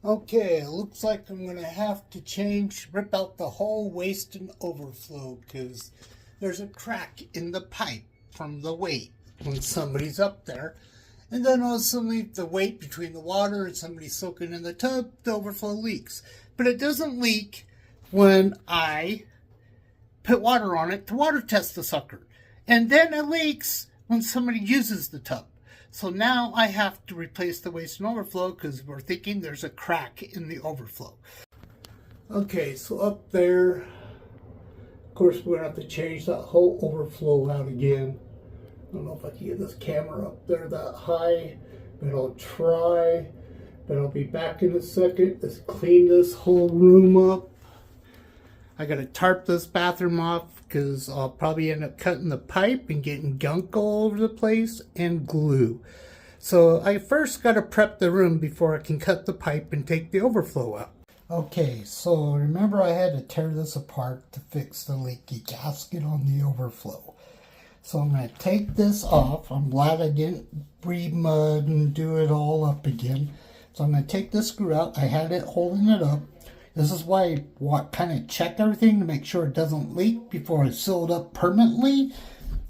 Okay, it looks like I'm going to have to rip out the whole waste and overflow because there's a crack in the pipe from the weight when somebody's up there. And then also leave the weight between the water and somebody soaking in the tub, the overflow leaks. But it doesn't leak when I put water on it to water test the sucker. And then it leaks when somebody uses the tub. So now I have to replace the waste and overflow because we're thinking there's a crack in the overflow. Okay, so up there, of course we're going to have to change that whole overflow out again. I don't know if I can get this camera up there that high, but I'll try. But I'll be back in a second. Let's clean this whole room up. I got to tarp this bathroom off because I'll probably end up cutting the pipe and getting gunk all over the place and glue. So I first got to prep the room before I can cut the pipe and take the overflow out. Okay, so remember I had to tear this apart to fix the leaky gasket on the overflow. So I'm going to take this off. I'm glad I didn't breathe mud and do it all up again. So I'm going to take this screw out. I had it holding it up. This is why I kind of check everything to make sure it doesn't leak before I seal it up permanently.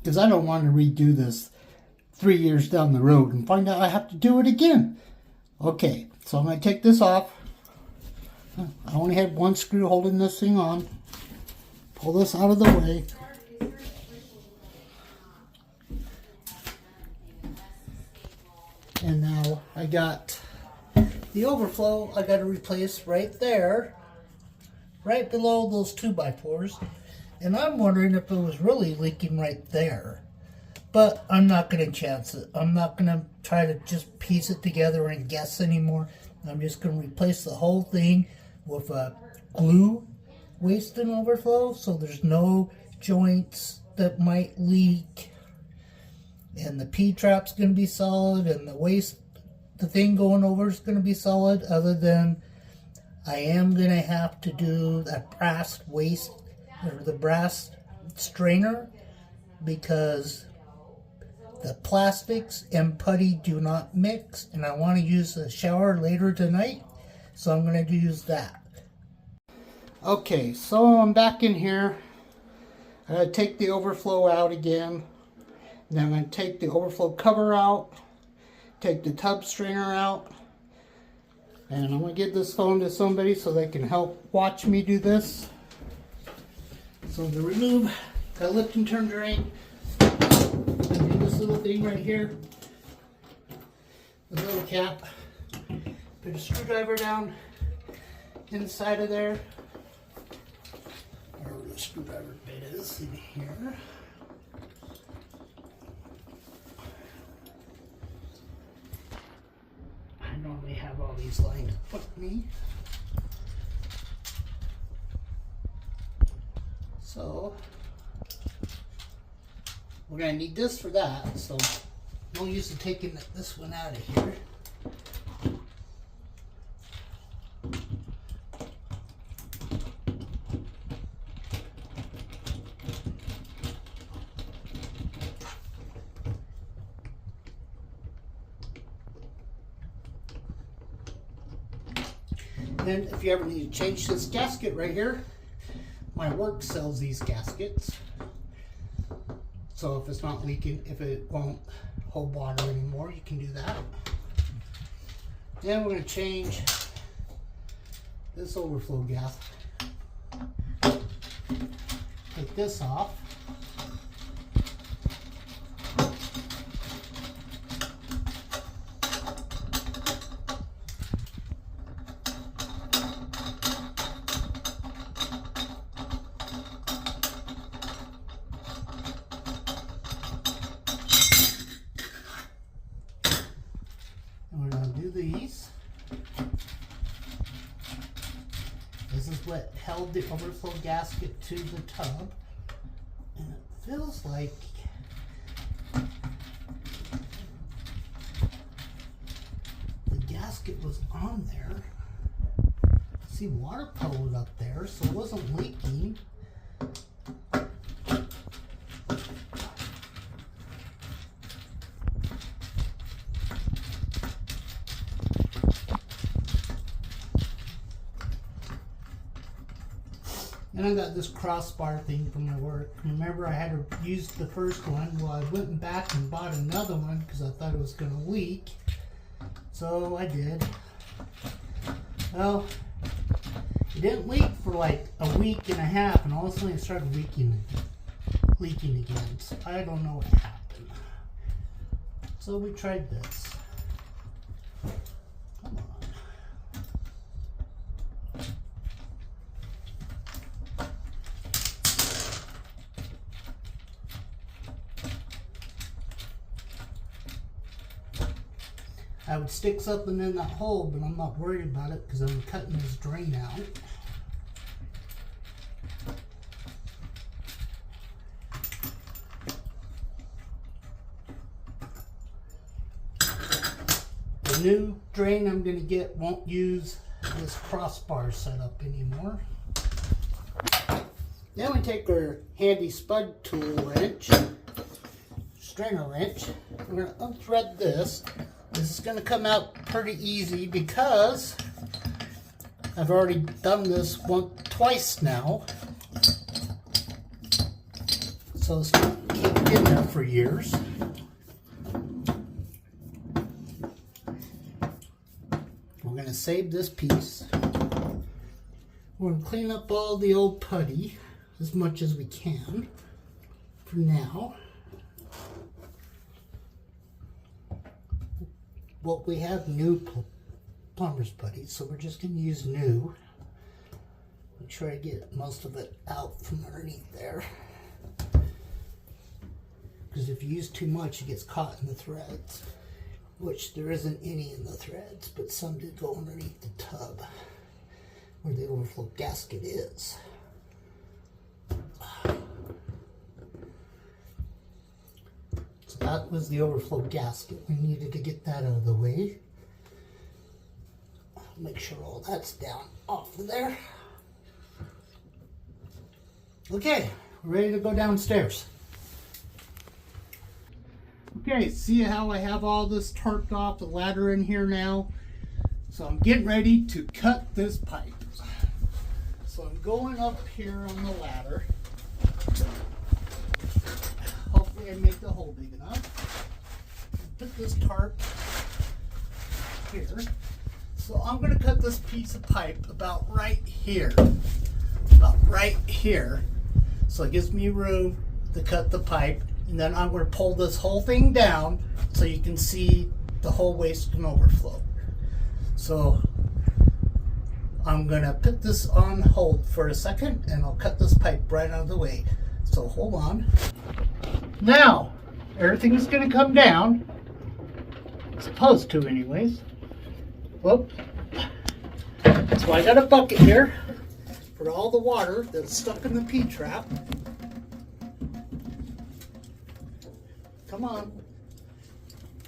Because I don't want to redo this 3 years down the road and find out I have to do it again. Okay, so I'm going to take this off. I only had one screw holding this thing on. Pull this out of the way. And now I got the overflow I got to replace right there, right below those 2x4s. And I'm wondering if it was really leaking right there. But I'm not going to chance it. I'm not going to try to just piece it together and guess anymore. I'm just going to replace the whole thing with a glue waste and overflow so there's no joints that might leak. And the P-trap's going to be solid, and the thing going over is going to be solid, other than I am going to have to do that brass waste, or the brass strainer, because the plastics and putty do not mix, and I want to use the shower later tonight, so I'm going to use that. Okay, so I'm back in here. I got to take the overflow out again. Then I'm going to take the overflow cover out, take the tub strainer out, and I'm going to give this phone to somebody so they can help watch me do this. So to remove the lift and turn drain, I'm going to do this little thing right here, the little cap, put a screwdriver down inside of there, or the screwdriver bit is in here. I normally have all these lined up with me. So we're going to need this for that, so no use in taking this one out of here. And if you ever need to change this gasket right here, my work sells these gaskets. So if it's not leaking, if it won't hold water anymore, you can do that. Then we're going to change this overflow gasket. Take this off. We're going to do these. This is what held the overflow gasket to the tub. And it feels like the gasket was on there. See, water puddled up there, so it wasn't leaking. And I got this crossbar thing from my work. Remember, I had to use the first one. Well, I went back and bought another one because I thought it was going to leak. So I did. Well, it didn't leak for like a week and a half, and all of a sudden it started leaking again. So I don't know what happened. So we tried this. Come on. I would stick something in that hole, but I'm not worried about it because I'm cutting this drain out. The new drain I'm going to get won't use this crossbar setup anymore. Then we take our handy spud tool wrench, stringer wrench. We're going to unthread this. This is going to come out pretty easy because I've already done this twice now. So it's going to keep in there for years. We're going to save this piece. We're going to clean up all the old putty as much as we can for now. Well, we have new plumber's putty, so we're just going to use new. Make sure I get most of it out from underneath there. Because if you use too much, it gets caught in the threads. Which there isn't any in the threads, but some did go underneath the tub where the overflow gasket is. So that was the overflow gasket. We needed to get that out of the way. Make sure all that's down off of there. Okay, we're ready to go downstairs. Okay, see how I have all this tarped off, the ladder in here now? So I'm getting ready to cut this pipe. So I'm going up here on the ladder. Hopefully I make the hole big enough. Put this tarp here. So I'm going to cut this piece of pipe about right here. About right here. So it gives me room to cut the pipe. And then I'm going to pull this whole thing down so you can see the whole waste and overflow. So I'm going to put this on hold for a second and I'll cut this pipe right out of the way. So hold on. Now, everything's going to come down. It's supposed to anyways. Whoop. So I got a bucket here for all the water that's stuck in the P-trap. Come on,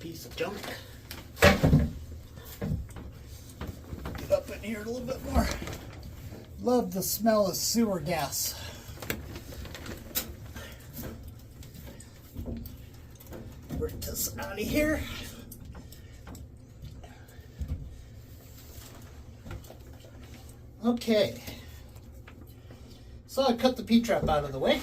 piece of junk. Get up in here a little bit more. Love the smell of sewer gas. Work this out of here. Okay. So I cut the P-trap out of the way.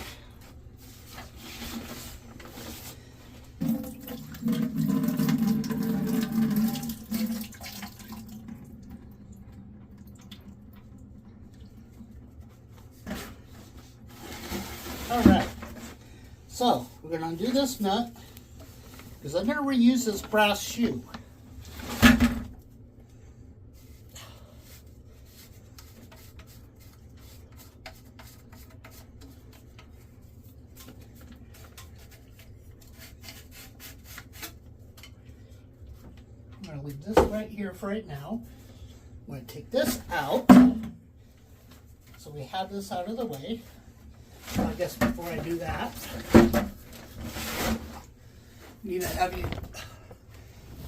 Alright, so we're going to undo this nut because I'm going to reuse this brass shoe. I'm going to leave this right here for right now. I'm going to take this out so we have this out of the way. I guess before I do that, I'm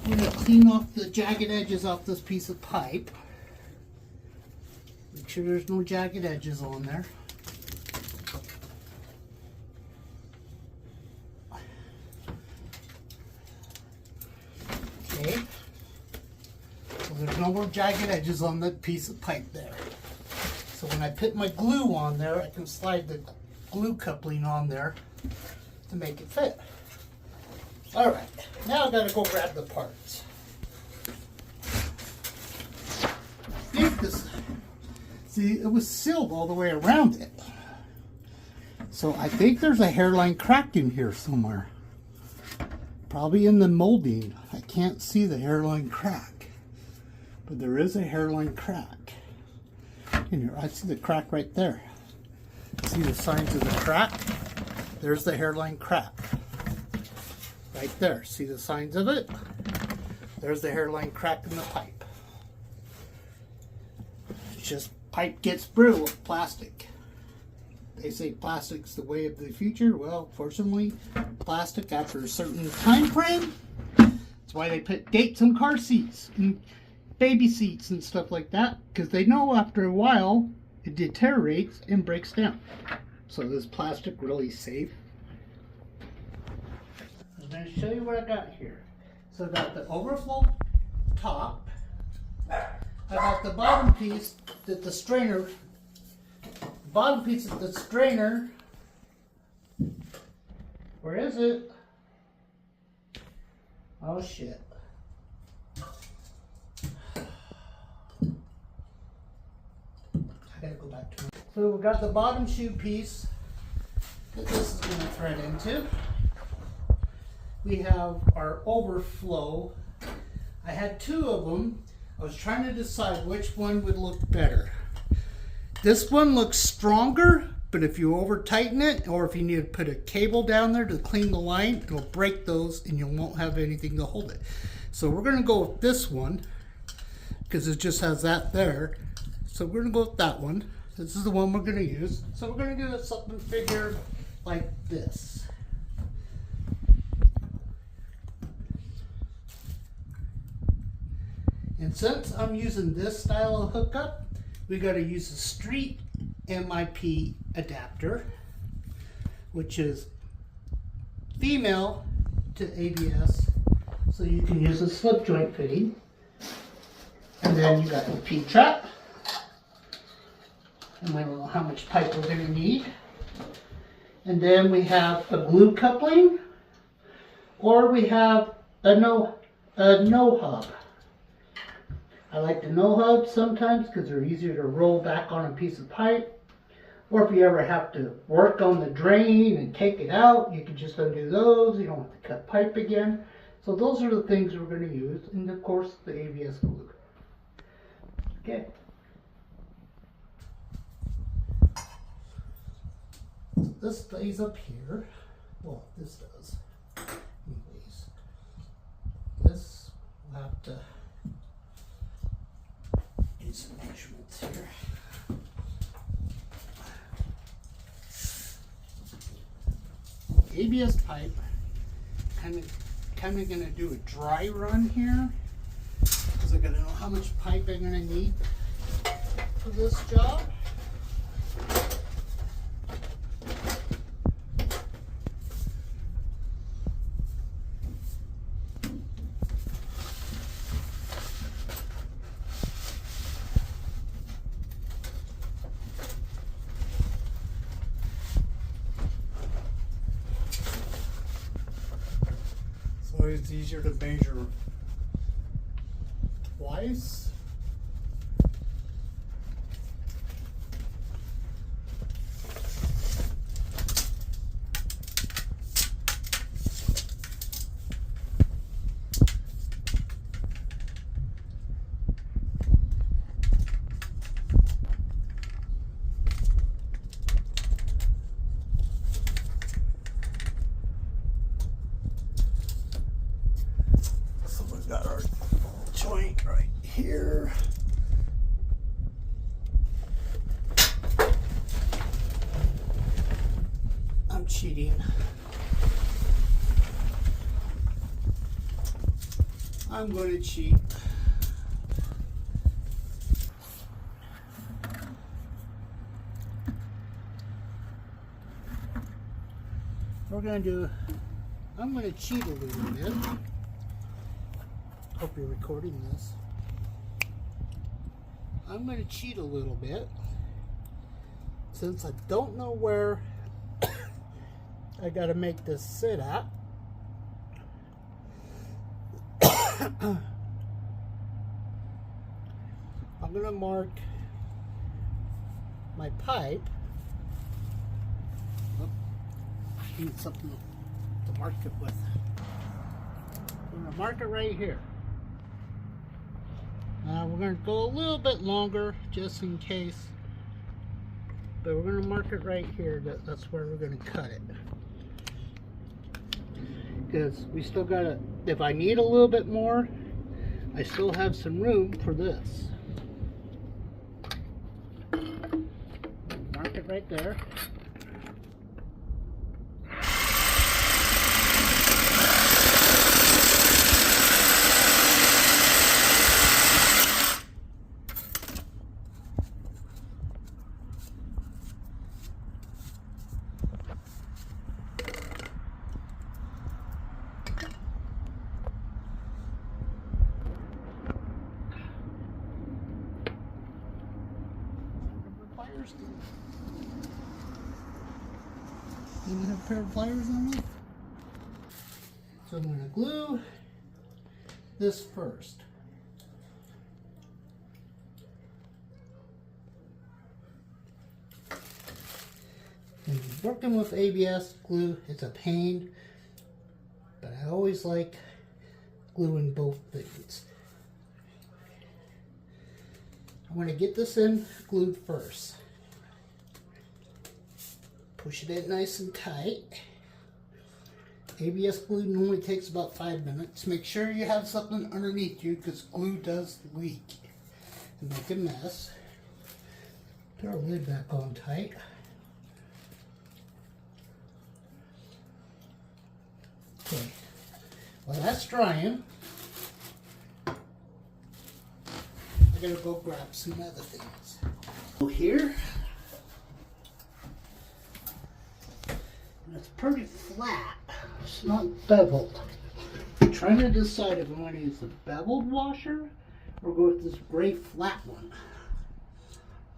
going to clean off the jagged edges off this piece of pipe. Make sure there's no jagged edges on there. Okay. So there's no more jagged edges on that piece of pipe there. So when I put my glue on there, I can slide the glue coupling on there to make it fit. All right, now I gotta go grab the parts. See, it was sealed all the way around it. So I think there's a hairline crack in here somewhere. Probably in the molding. I can't see the hairline crack, but there is a hairline crack in here. I see the crack right there. See the signs of the crack? There's the hairline crack. Right there. See the signs of it? There's the hairline crack in the pipe. It's just pipe gets brittle with plastic. They say plastic's the way of the future. Well, fortunately, plastic after a certain time frame, that's why they put dates on car seats and baby seats and stuff like that, because they know after a while it deteriorates and breaks down. So is plastic really safe? I'm going to show you what I got here. So I got the overflow top. I got the bottom piece that the strainer, bottom piece of the strainer. Where is it? Oh shit. I gotta go back to it. So we got the bottom shoe piece that this is going to thread into. We have our overflow. I had two of them. I was trying to decide which one would look better. This one looks stronger, but if you over tighten it, or if you need to put a cable down there to clean the line, it'll break those and you won't have anything to hold it. So we're going to go with this one because it just has that there. So we're going to go with that one. This is the one we're going to use. So we're going to do something figure like this. And since I'm using this style of hookup, we got to use a street MIP adapter, which is female to ABS, so you can use a slip joint fitting. And then you got the P-trap, and I don't know how much pipe we're going to need. And then we have a glue coupling, or we have a no hub. I like the no hub sometimes because they're easier to roll back on a piece of pipe. Or if you ever have to work on the drain and take it out, you can just undo those. You don't have to cut pipe again. So those are the things we're going to use. And of course, the ABS glue. Okay. This stays up here. Well, this does. Anyways, this will have to do some measurements here. ABS pipe, kind of gonna do a dry run here because I gotta know how much pipe I'm gonna need for this job. It's easier to measure twice. Got our joint right here. I'm cheating. I'm going to cheat. We're going to do, I'm going to cheat a little bit. Hope you're recording this. I'm going to cheat a little bit since I don't know where I gotta make this sit at, I'm gonna mark my pipe. Oh, I need something to mark it with. I'm gonna mark it right here. We're gonna go a little bit longer just in case, but we're gonna mark it right here. That's where we're gonna cut it. Because we still gotta, if I need a little bit more, I still have some room for this. Mark it right there. You have a pair of pliers on me? So I'm going to glue this first. And working with ABS glue, it's a pain, but I always like gluing both things. I want to get this in glued first. Push it in nice and tight. ABS glue normally takes about 5 minutes. Make sure you have something underneath you because glue does leak and make a mess. Put our lid back on tight. Okay, while that's drying, I gotta go grab some other things. So here, it's pretty flat. It's not beveled. I'm trying to decide if I want to use the beveled washer or go with this gray flat one.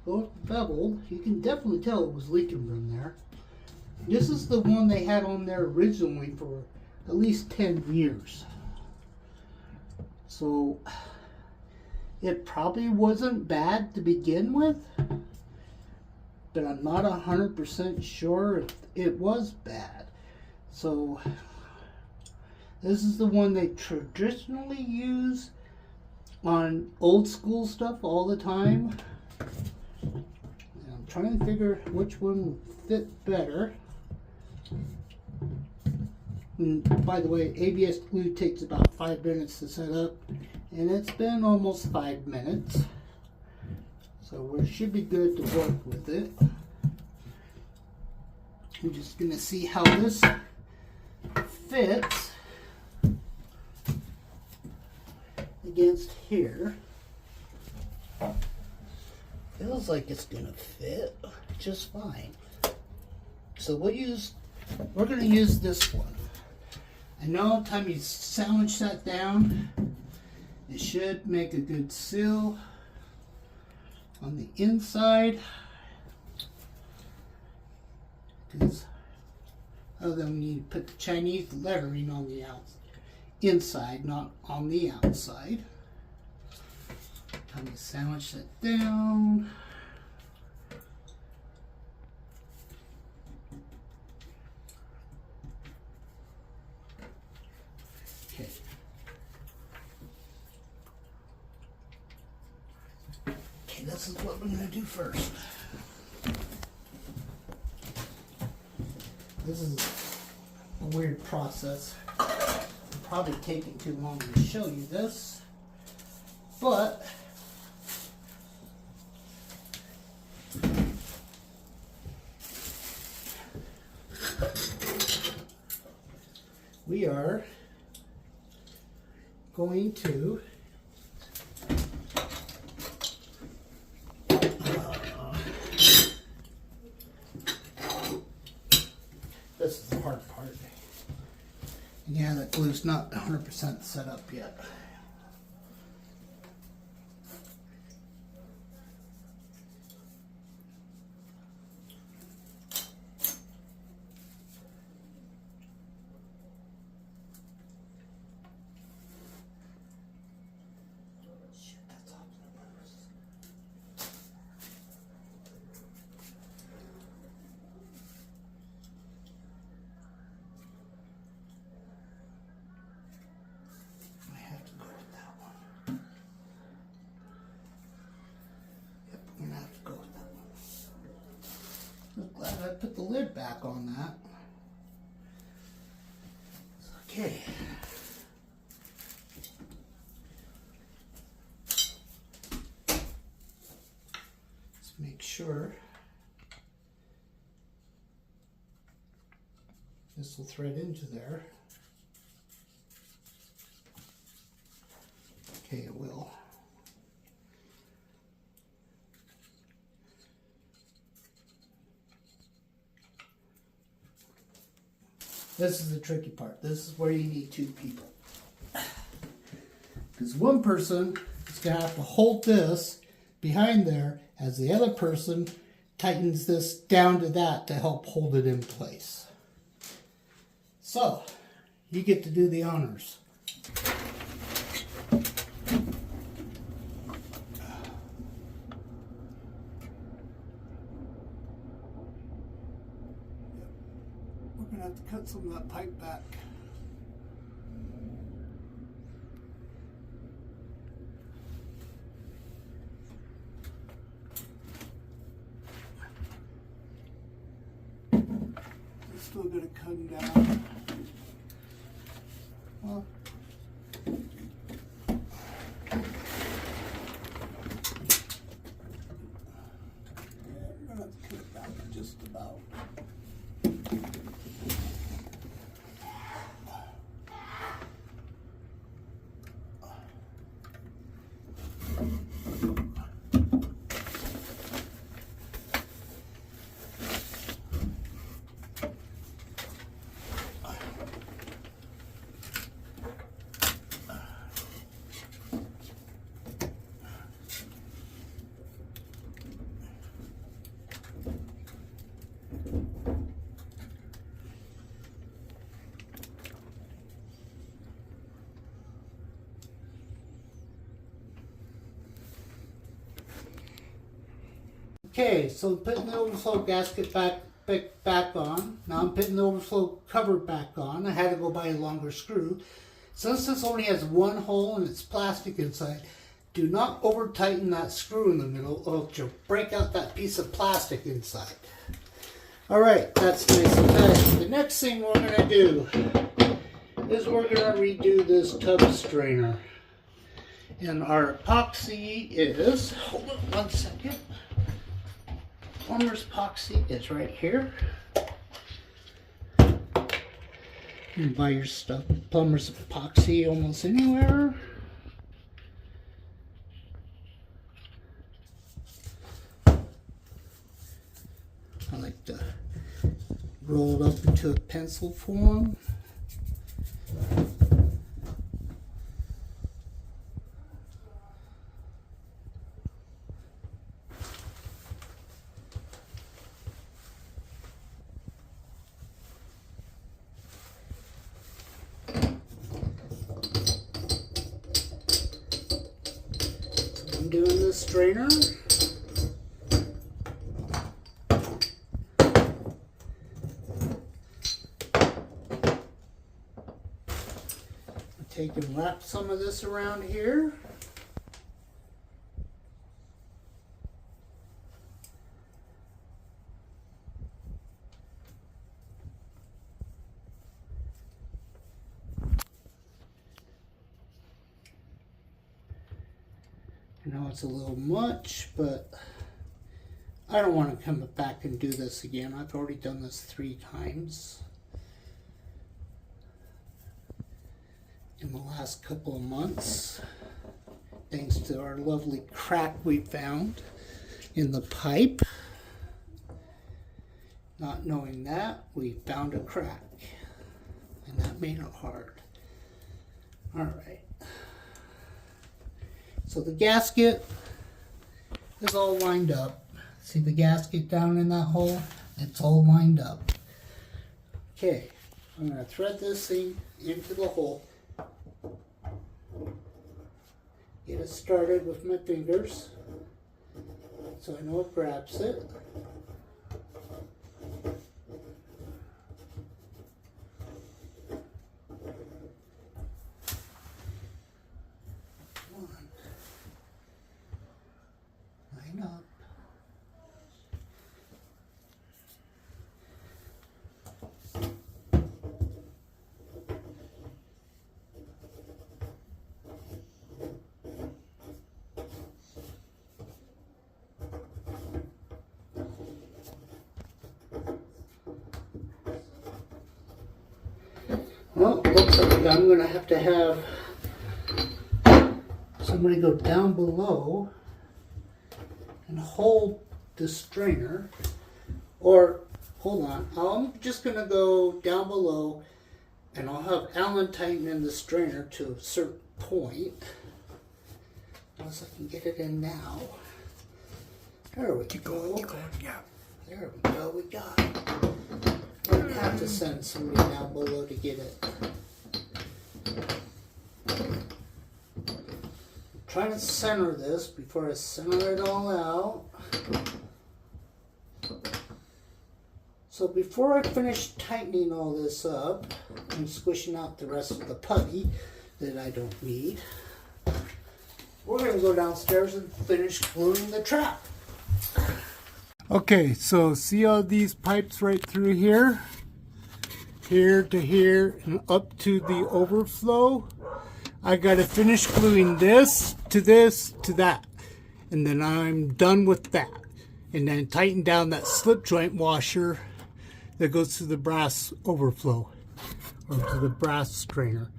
Go with the beveled. You can definitely tell it was leaking from there. This is the one they had on there originally for at least 10 years. So it probably wasn't bad to begin with, but I'm not 100% sure if it was bad. So this is the one they traditionally use on old school stuff all the time. And I'm trying to figure which one would fit better. And by the way, ABS glue takes about 5 minutes to set up, and it's been almost 5 minutes. So we should be good to work with it. I'm just going to see how this fits against here. Feels like it's going to fit just fine. So we're going to use this one. I know time you sandwich that down, it should make a good seal on the inside. Because other than you put the Chinese lettering on the inside, not on the outside. Time to sandwich that down. Okay. Okay, this is what we're going to do first. This is a weird process. I'm probably taking too long to show you this, but we are going to this is the hard part. Yeah, that glue's not 100% set up yet. I put the lid back on that. Okay. Let's make sure this will thread into there. Okay, it will. This is the tricky part. This is where you need two people. Because one person is going to have to hold this behind there as the other person tightens this down to that to help hold it in place. So, you get to do the honors. We're going to have to cut some of that pipe back. We're still going to come down. Well, we're going to have to cut it back just about. Okay, so I'm putting the overflow gasket back on. Now I'm putting the overflow cover back on. I had to go buy a longer screw. Since this only has one hole and it's plastic inside, do not over tighten that screw in the middle or you'll break out that piece of plastic inside. Alright, that's nice and tight. The next thing we're going to do is we're going to redo this tub strainer. And our epoxy is, hold on one second. Plumber's epoxy is right here. You can buy your stuff, plumber's epoxy, almost anywhere. I like to roll it up into a pencil form. Doing the strainer. Take and wrap some of this around here. I know it's a little much, but I don't want to come back and do this again. I've already done this 3 times in the last couple of months, thanks to our lovely crack we found in the pipe. Not knowing that, we found a crack, and that made it hard. Alright. So the gasket is all lined up. See the gasket down in that hole? It's all lined up. Okay, I'm going to thread this thing into the hole. Get it started with my fingers so I know it grabs it. Line up. Well, looks like I'm going to have somebody go down below and hold the strainer. Or, hold on, I'm just going to go down below and I'll have Alan tighten in the strainer to a certain point. Unless I can get it in now. There we go. Keep going, yeah. There we go, we got it. I'm going to have to send somebody down below to get it. I'm trying to center this before I center it all out. So before I finish tightening all this up and squishing out the rest of the putty that I don't need, we're going to go downstairs and finish gluing the trap. Okay, so see all these pipes right through here? Here to here and up to the overflow. I got to finish gluing this to that. And then I'm done with that. And then tighten down that slip joint washer that goes to the brass overflow. Or to the brass strainer.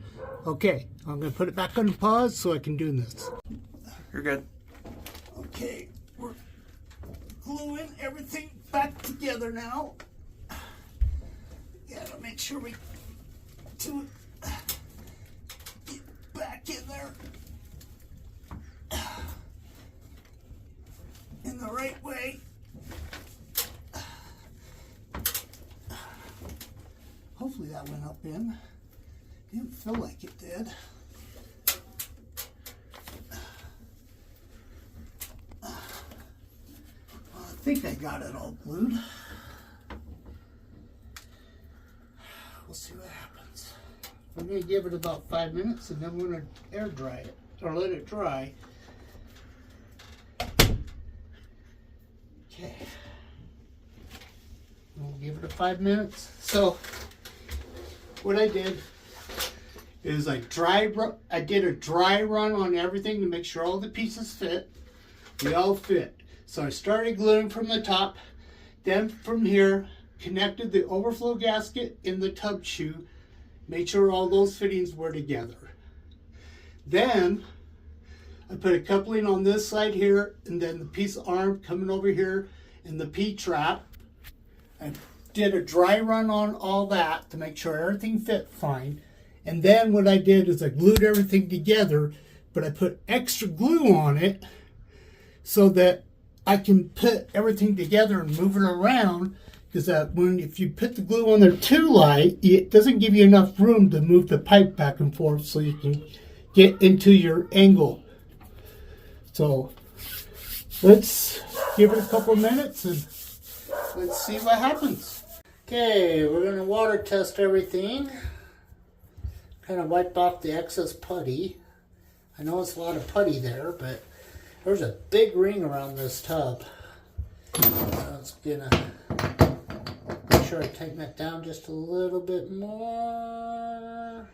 Okay, I'm going to put it back on pause so I can do this. You're good. Okay, we're gluing everything back together now. Gotta make sure we do it. Get back in there in the right way. Hopefully that went up in. Didn't feel like it did. I think I got it all glued. We'll see what happens. I'm going to give it about 5 minutes and then we're going to air dry it, or let it dry. Okay. We'll give it 5 minutes. So, what I did is I did a dry run on everything to make sure all the pieces fit. They all fit. So I started gluing from the top, then from here, connected the overflow gasket in the tub shoe, made sure all those fittings were together. Then I put a coupling on this side here, and then the piece of arm coming over here in the P-trap. I did a dry run on all that to make sure everything fit fine. And then what I did is I glued everything together, but I put extra glue on it so that I can put everything together and move it around, because if you put the glue on there too light, it doesn't give you enough room to move the pipe back and forth so you can get into your angle. So let's give it a couple minutes and let's see what happens. Okay, we're going to water test everything. Kind of wipe off the excess putty. I know it's a lot of putty there, but there's a big ring around this tub. I was gonna make sure I tighten that down just a little bit more.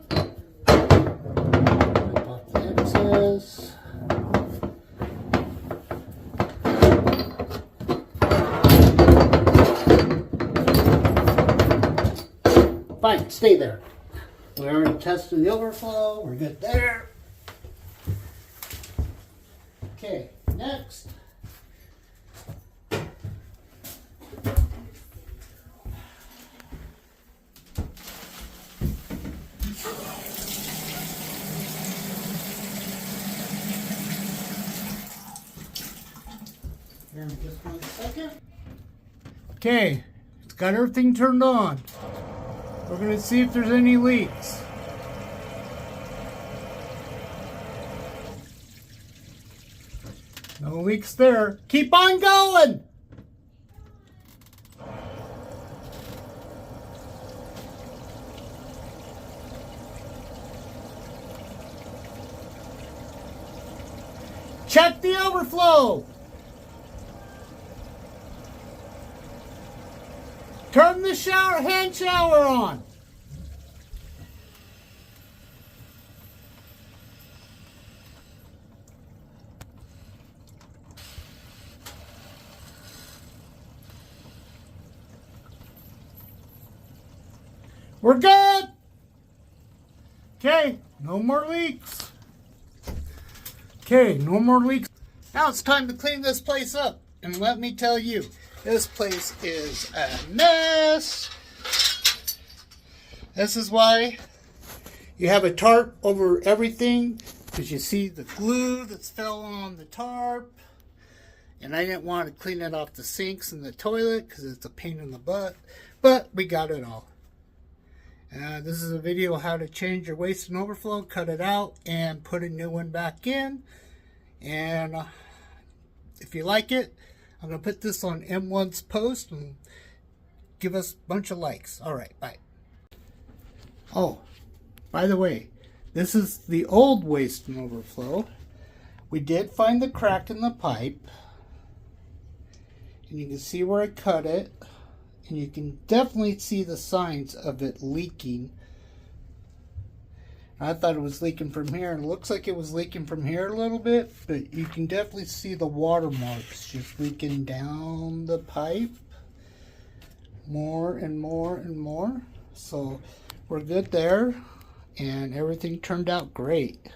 Wipe off the excess. Fine, stay there. We already tested the overflow. We're good there. Okay, next. Here in just 1 second. Okay, it's got everything turned on. We're going to see if there's any leaks. No leaks there. Keep on going! Check the overflow! Turn the hand shower on. We're good. Okay, no more leaks. Okay, no more leaks. Now it's time to clean this place up. And let me tell you, this place is a mess. This is why you have a tarp over everything, because you see the glue that's fell on the tarp. And I didn't want to clean it off the sinks and the toilet because it's a pain in the butt. But we got it all. This is a video how to change your waste and overflow, cut it out, and put a new one back in. And if you like it, I'm going to put this on M1's post and give us a bunch of likes. Alright, bye. Oh, by the way, this is the old waste and overflow. We did find the crack in the pipe. And you can see where I cut it. And you can definitely see the signs of it leaking. I thought it was leaking from here. And it looks like it was leaking from here a little bit. But you can definitely see the watermarks just leaking down the pipe. More and more and more. So we're good there. And everything turned out great.